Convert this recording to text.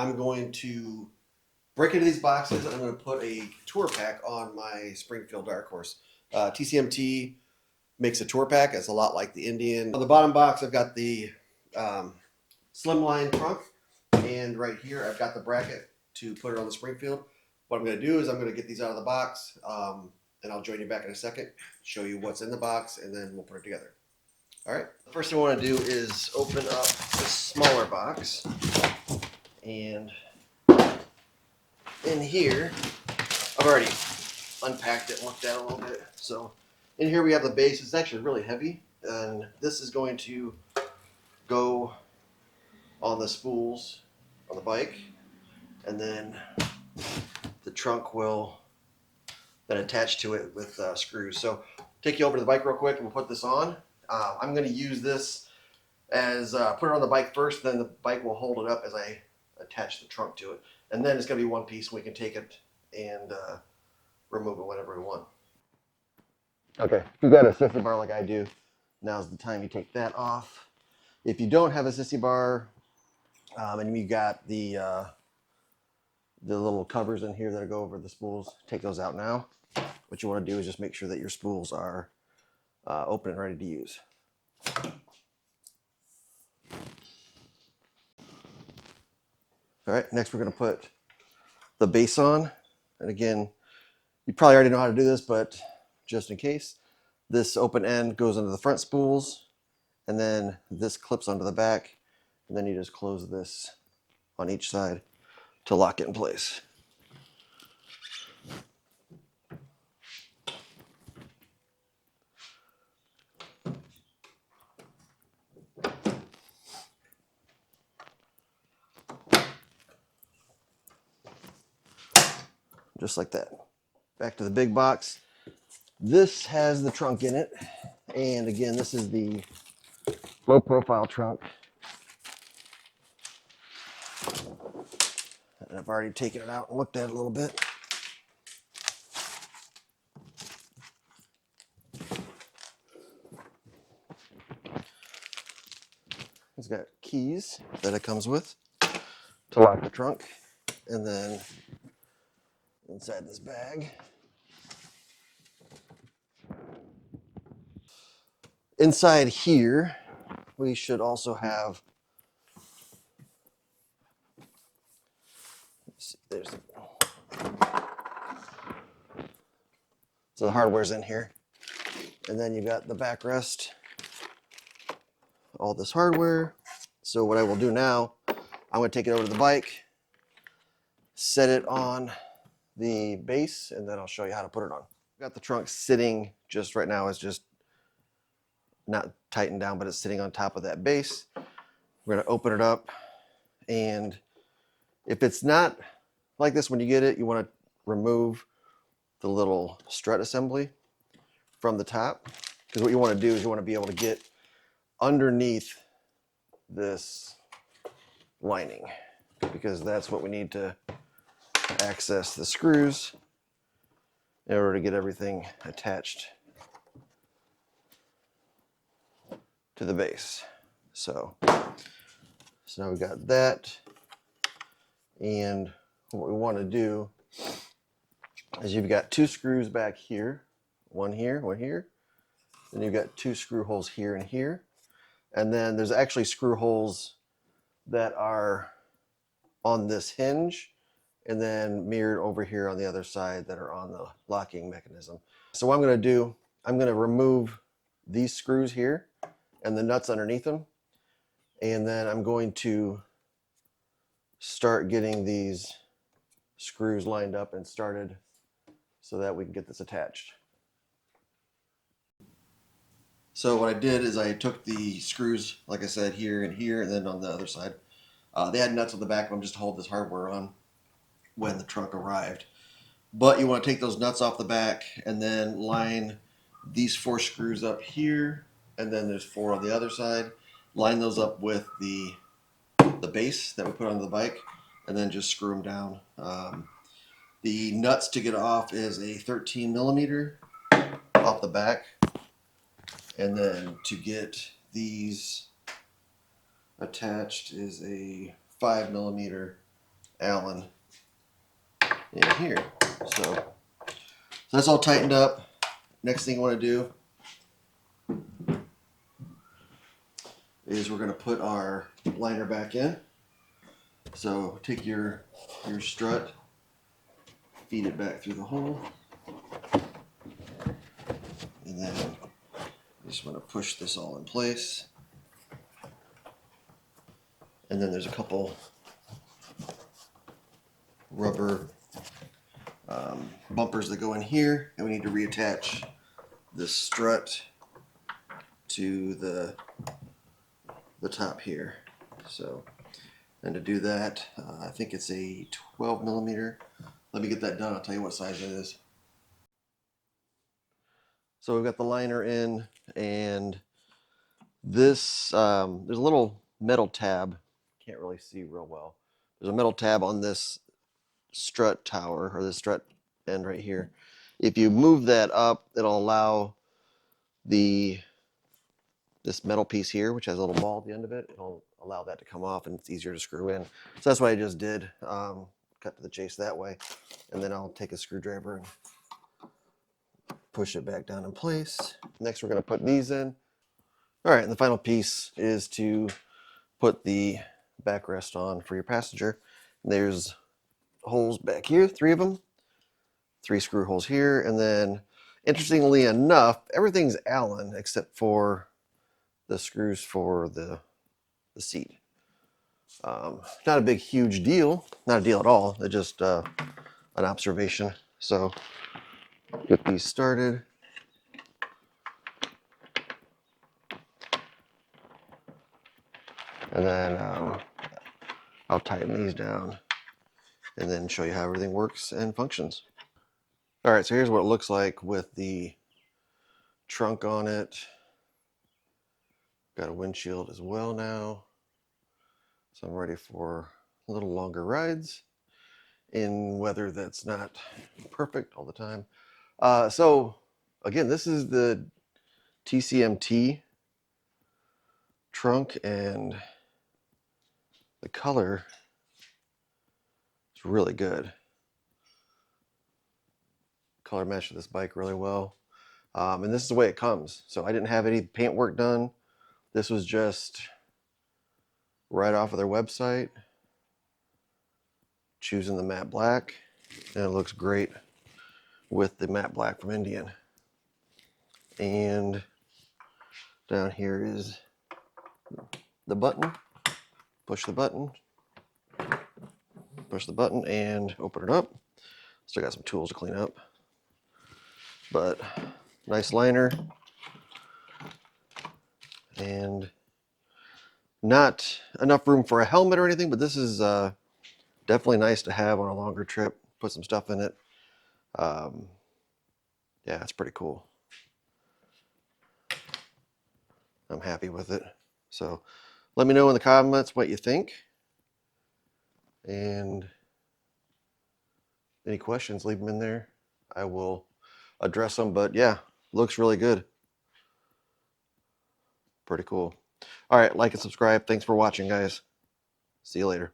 I'm going to break into these boxes. I'm going to put a tour pack on my Springfield Dark Horse. TCMT makes a tour pack. It's a lot like the Indian. On the bottom box, I've got the slimline trunk, and right here I've got the bracket to put it on the Springfield. What I'm going to do is I'm going to get these out of the box, and I'll join you back in a second, show you what's in the box, and then we'll put it together. All right. The first thing I want to do is open up this smaller box, and in here, I've already unpacked it and looked at it a little bit. So in here we have the base. It's actually really heavy, and this is going to go on the spools on the bike, and then the trunk will then attach to it with screws. So take you over to the bike real quick and we'll put this on. I'm going to use this as put it on the bike first, then the bike will hold it up as I attach the trunk to it. And then it's going to be one piece. We can take it and remove it whenever we want. Okay, if you've got a sissy bar like I do, now's the time you take that off. If you don't have a sissy bar, and you got the little covers in here that go over the spools, take those out now. What you want to do is just make sure that your spools are open and ready to use. All right, next we're going to put the base on. And again, you probably already know how to do this, but just in case, this open end goes into the front spools, and then this clips onto the back, and then you just close this on each side to lock it in place. Just like that. Back to the big box. This has the trunk in it, and again, this is the low profile trunk. And I've already taken it out and looked at it a little bit. It's got keys that it comes with to lock the trunk, and then inside this bag, inside here, we should also have, let's see, so the hardware's in here, and then you've got the backrest, all this hardware. So what I will do now, I'm going to take it over to the bike, set it on the base, and then I'll show you how to put it on. I've got the trunk sitting just right now, it's just not tightened down, but it's sitting on top of that base. We're going to open it up, and if it's not like this when you get it, you want to remove the little strut assembly from the top, because what you want to do is you want to be able to get underneath this lining, because that's what we need to access the screws in order to get everything attached to the base. So now we've got that, and what we want to do is you've got two screws back here, one here, then you've got two screw holes here and here, and then there's actually screw holes that are on this hinge and then mirrored over here on the other side that are on the locking mechanism. So what I'm going to do, I'm going to remove these screws here and the nuts underneath them, and then I'm going to start getting these screws lined up and started so that we can get this attached. So what I did is I took the screws, like I said, here and here, and then on the other side. They had nuts on the back of them just to hold this hardware on when the trunk arrived. But you want to take those nuts off the back and then line these 4 screws up here, and then there's 4 on the other side. Line those up with the base that we put on the bike, and then just screw them down. The nuts to get off is a 13 millimeter off the back, and then to get these attached is a 5 millimeter Allen in here. So that's all tightened up. Next thing I want to do is we're going to put our liner back in. So take your strut, feed it back through the hole, and then you just want to push this all in place. And then there's a couple rubber bumpers that go in here, and we need to reattach this strut to the top here. So, and to do that, I think it's a 12 millimeter. Let me get that done. I'll tell you what size it is. So we've got the liner in, and this there's a little metal tab. Can't really see real well. There's a metal tab on this strut tower, or the strut end right here. If you move that up, it'll allow this metal piece here, which has a little ball at the end of it, it'll allow that to come off, and it's easier to screw in. So that's what I just did. Cut to the chase that way, and then I'll take a screwdriver and push it back down in place. Next, we're going to put these in. All right, and the final piece is to put the backrest on for your passenger. There's holes back here, 3 of them, 3 screw holes here, and then interestingly enough, everything's Allen except for the screws for the seat. Not a big huge deal, not a deal at all. It's just an observation. So get these started. And then I'll tighten these down and then show you how everything works and functions. All right, so here's what it looks like with the trunk on it. Got a windshield as well now. So I'm ready for a little longer rides in weather that's not perfect all the time. So again, this is the TCMT trunk, and the color is really good. Color matched with this bike really well. And this is the way it comes. So I didn't have any paint work done. This was just right off of their website, choosing the matte black, and it looks great with the matte black from Indian. And down here is the button. Push the button, and open it up. Still got some tools to clean up, but nice liner, and not enough room for a helmet or anything, but this is definitely nice to have on a longer trip. Put some stuff in it. Yeah, it's pretty cool. I'm happy with it. So let me know in the comments what you think, and any questions, leave them in there. I will address them, but yeah, looks really good. Pretty cool. All right, like and subscribe. Thanks for watching, guys. See you later.